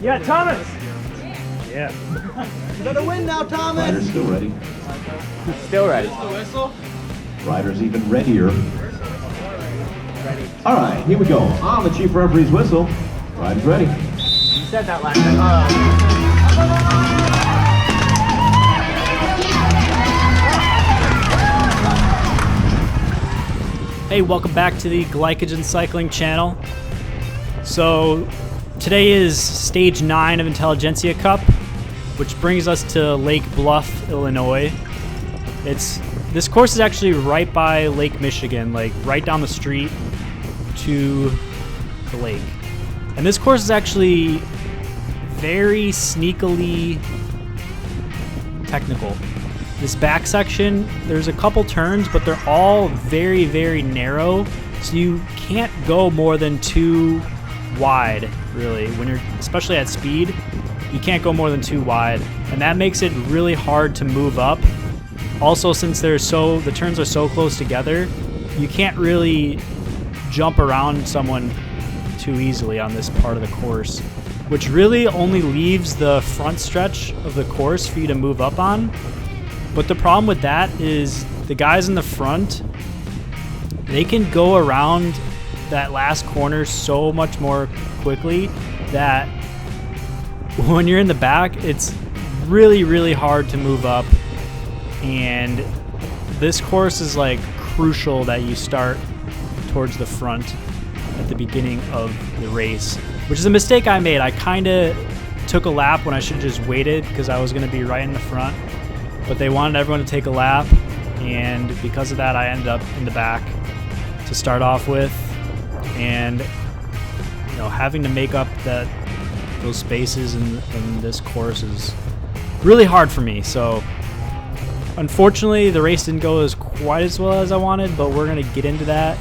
Yeah, Thomas! Yeah. You better win now, Thomas! Riders still ready. Still ready. Riders even readier. All right, here we go. On the chief referee's whistle. Riders ready. You said that last time. Hey, welcome back to the Glycogen Cycling channel. So today is stage 9 of Intelligentsia Cup, which brings us to Lake Bluff, Illinois. This course is actually right by Lake Michigan, like right down the street to the lake. And this course is actually very sneakily technical. This back section, there's a couple turns, but they're all very, very narrow. So you can't go more than 2 wide, really. When you're, especially at speed, you can't go more than 2 wide. And that makes it really hard to move up. Also, since the turns are so close together, you can't really jump around someone too easily on this part of the course, which really only leaves the front stretch of the course for you to move up on. But the problem with that is the guys in the front, they can go around that last corner so much more quickly that when you're in the back, it's really, really hard to move up. And this course is like crucial that you start towards the front at the beginning of the race, which is a mistake I made. I kind of took a lap when I should have just waited because I was going to be right in the front. But they wanted everyone to take a lap, and because of that, I ended up in the back to start off with, and having to make up those spaces in this course is really hard for me. So unfortunately, the race didn't go quite as well as I wanted, but we're gonna get into that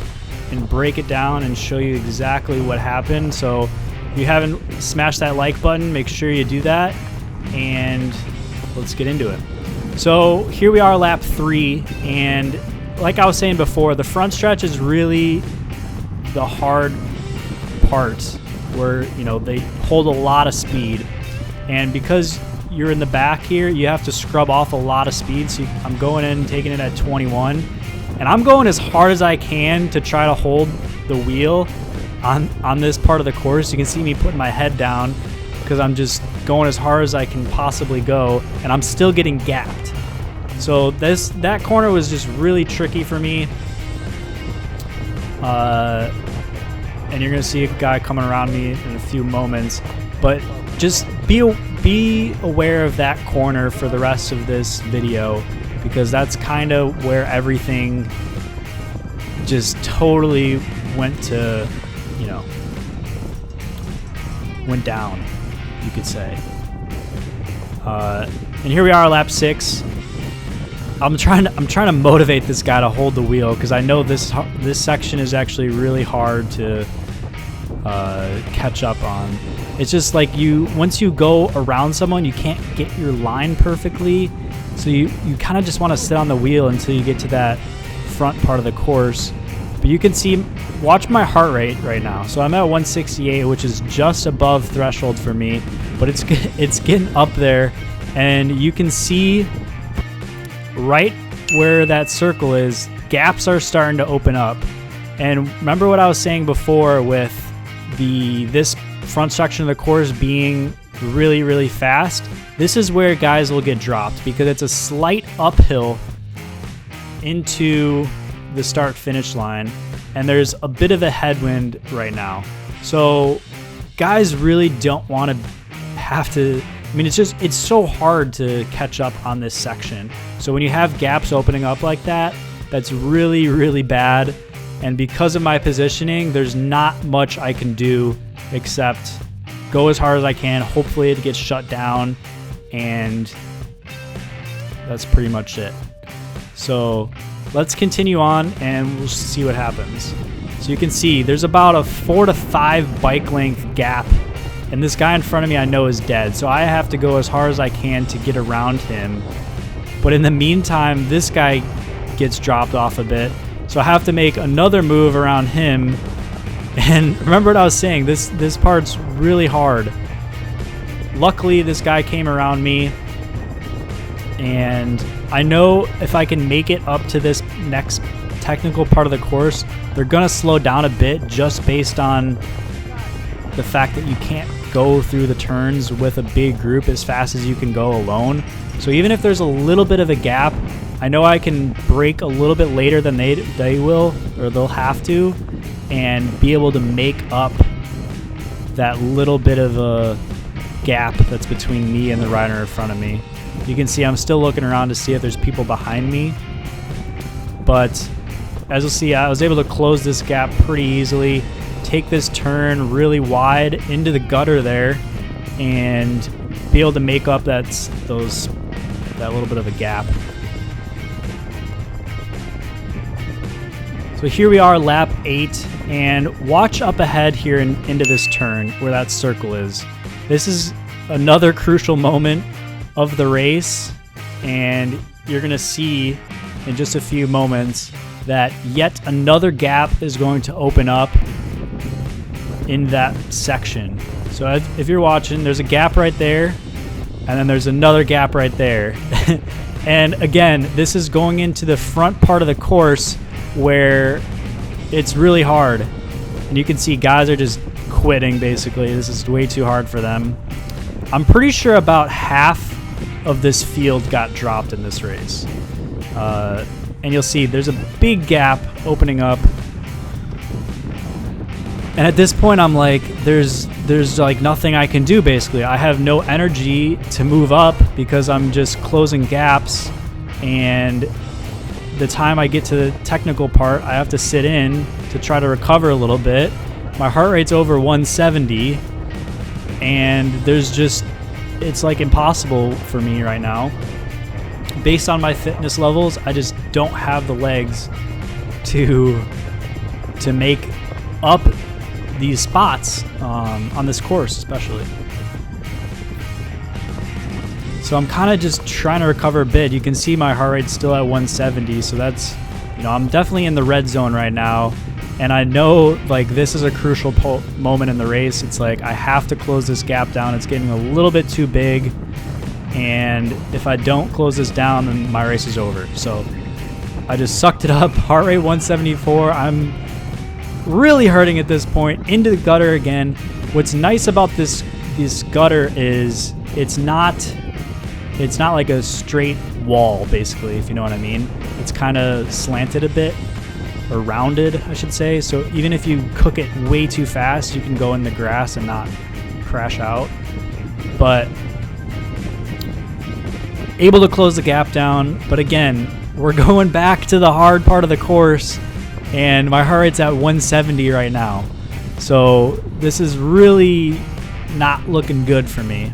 and break it down and show you exactly what happened. So if you haven't smashed that like button, make sure you do that, and let's get into it. So here we are, lap 3, and like I was saying before, the front stretch is really the hard part where they hold a lot of speed, and because you're in the back here, you have to scrub off a lot of speed. So I'm going in, taking it at 21, and I'm going as hard as I can to try to hold the wheel on this part of the course. You can see me putting my head down because I'm just going as hard as I can possibly go, and I'm still getting gapped. So that corner was just really tricky for me. And you're gonna see a guy coming around me in a few moments, but just be aware of that corner for the rest of this video, because that's kind of where everything just totally went down, you could say. And here we are, lap 6. I'm trying to motivate this guy to hold the wheel, because I know this section is actually really hard to catch up on. It's just like once you go around someone, you can't get your line perfectly, so you kind of just want to sit on the wheel until you get to that front part of the course. But you can see, watch my heart rate right now. So I'm at 168, which is just above threshold for me, but it's getting up there, and you can see right where that circle is, gaps are starting to open up. And remember what I was saying before with this front section of the course being really, really fast? This is where guys will get dropped, because it's a slight uphill into the start-finish line, and there's a bit of a headwind right now. So guys really don't want to have to, it's so hard to catch up on this section. So when you have gaps opening up like that, that's really, really bad. And because of my positioning, there's not much I can do except go as hard as I can. Hopefully it gets shut down, and that's pretty much it. So let's continue on and we'll see what happens. So you can see there's about a 4 to 5 bike length gap, and this guy in front of me I know is dead, so I have to go as hard as I can to get around him. But in the meantime, this guy gets dropped off a bit, so I have to make another move around him. And remember what I was saying, this part's really hard. luckily this guy came around me, and I know if I can make it up to this next technical part of the course, they're gonna slow down a bit just based on the fact that you can't go through the turns with a big group as fast as you can go alone. So even if there's a little bit of a gap, I know I can brake a little bit later than they will, or they'll have to, and be able to make up that little bit of a gap that's between me and the rider in front of me. You can see I'm still looking around to see if there's people behind me, but as you'll see, I was able to close this gap pretty easily, take this turn really wide into the gutter there, and be able to make up that little bit of a gap. So here we are, lap 8, and watch up ahead here into this turn where that circle is. This is another crucial moment of the race, and you're gonna see in just a few moments that yet another gap is going to open up in that section. So if you're watching, there's a gap right there, and then there's another gap right there. And again, this is going into the front part of the course where it's really hard. And you can see guys are just quitting basically. This is way too hard for them. I'm pretty sure about half of this field got dropped in this race. And you'll see there's a big gap opening up. And at this point I'm like, there's like nothing I can do basically. I have no energy to move up because I'm just closing gaps, and the time I get to the technical part, I have to sit in to try to recover a little bit. My heart rate's over 170, and it's like impossible for me right now. Based on my fitness levels, I just don't have the legs to make up these spots on this course especially. So I'm kind of just trying to recover a bit. You can see my heart rate's still at 170, so that's, I'm definitely in the red zone right now. And I know like this is a crucial moment in the race. It's like I have to close this gap down. It's getting a little bit too big, and if I don't close this down, then my race is over. So I just sucked it up. Heart rate 174. I'm really hurting at this point. Into the gutter again. What's nice about this gutter is it's not like a straight wall basically, if you know what I mean. It's kind of slanted a bit, or rounded I should say, so even if you cook it way too fast, you can go in the grass and not crash out. But able to close the gap down. But again, we're going back to the hard part of the course, and my heart rate's at 170 right now. So this is really not looking good for me.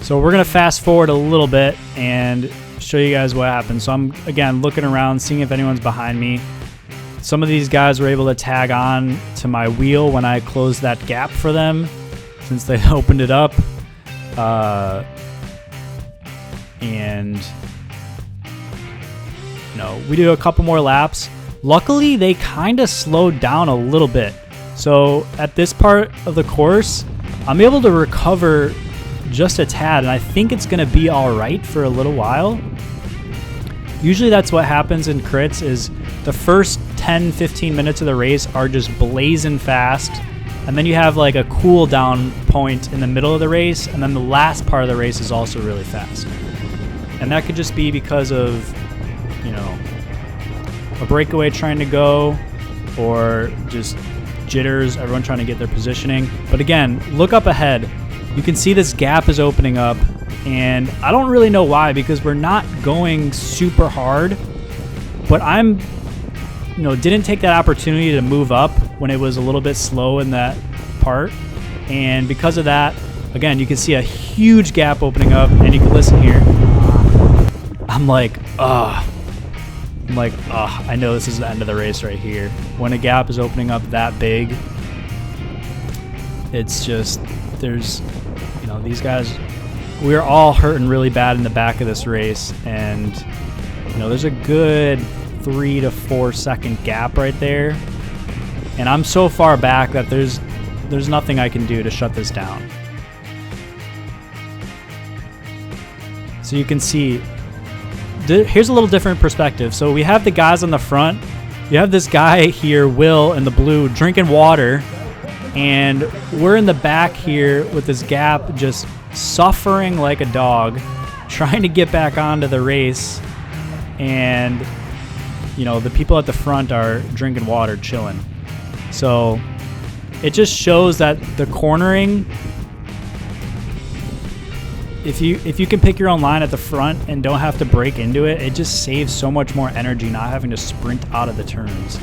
So we're going to fast forward a little bit and show you guys what happened. So I'm, again, looking around, seeing if anyone's behind me. Some of these guys were able to tag on to my wheel when I closed that gap for them, since they opened it up. And we do a couple more laps. Luckily, they kind of slowed down a little bit. So at this part of the course, I'm able to recover just a tad, and I think it's going to be all right for a little while. Usually that's what happens in crits, is the first 10-15 minutes of the race are just blazing fast, and then you have like a cool down point in the middle of the race, and then the last part of the race is also really fast. And that could just be because of a breakaway trying to go, or just jitters, everyone trying to get their positioning. But again, look up ahead. You can see this gap is opening up, and I don't really know why, because we're not going super hard, but I'm, didn't take that opportunity to move up when it was a little bit slow in that part. And because of that, again, you can see a huge gap opening up, and you can listen here. I'm like, I know this is the end of the race right here. When a gap is opening up that big, it's just, there's, these guys, we're all hurting really bad in the back of this race, and there's a good 3 to 4 second gap right there, and I'm so far back that there's nothing I can do to shut this down. So you can see, here's a little different perspective. So we have the guys on the front. You have this guy here, Will, in the blue, drinking water. And we're in the back here with this gap just suffering like a dog, trying to get back onto the race. And, you know, the people at the front are drinking water, chilling. So it just shows that the cornering, if you can pick your own line at the front and don't have to break into it, it just saves so much more energy not having to sprint out of the turns.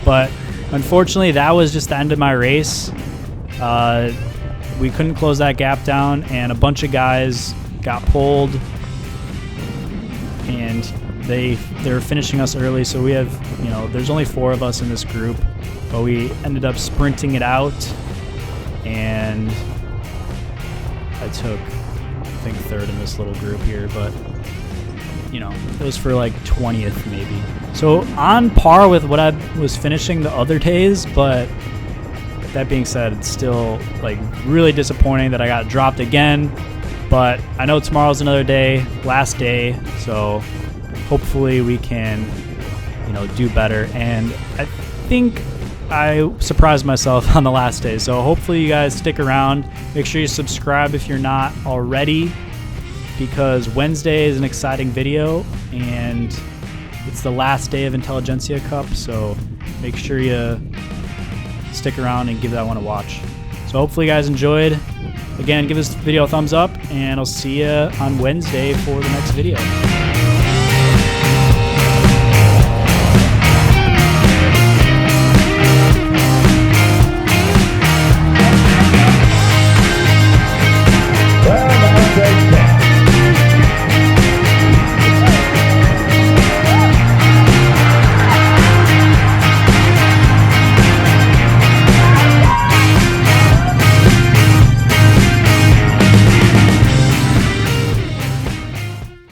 But unfortunately, that was just the end of my race. We couldn't close that gap down, and a bunch of guys got pulled, and they were finishing us early. So we have, you know, there's only 4 of us in this group, but we ended up sprinting it out, and I took, I think, 3rd in this little group here, but you know, it was for like 20th maybe. So on par with what I was finishing the other days, but that being said, it's still like really disappointing that I got dropped again. But I know tomorrow's another day, last day, so hopefully we can, you know, do better. And I think I surprised myself on the last day, so hopefully you guys stick around. Make sure you subscribe if you're not already, because Wednesday is an exciting video, and it's the last day of Intelligentsia Cup, so make sure you stick around and give that one a watch. So hopefully you guys enjoyed. Again, give this video a thumbs up, and I'll see you on Wednesday for the next video.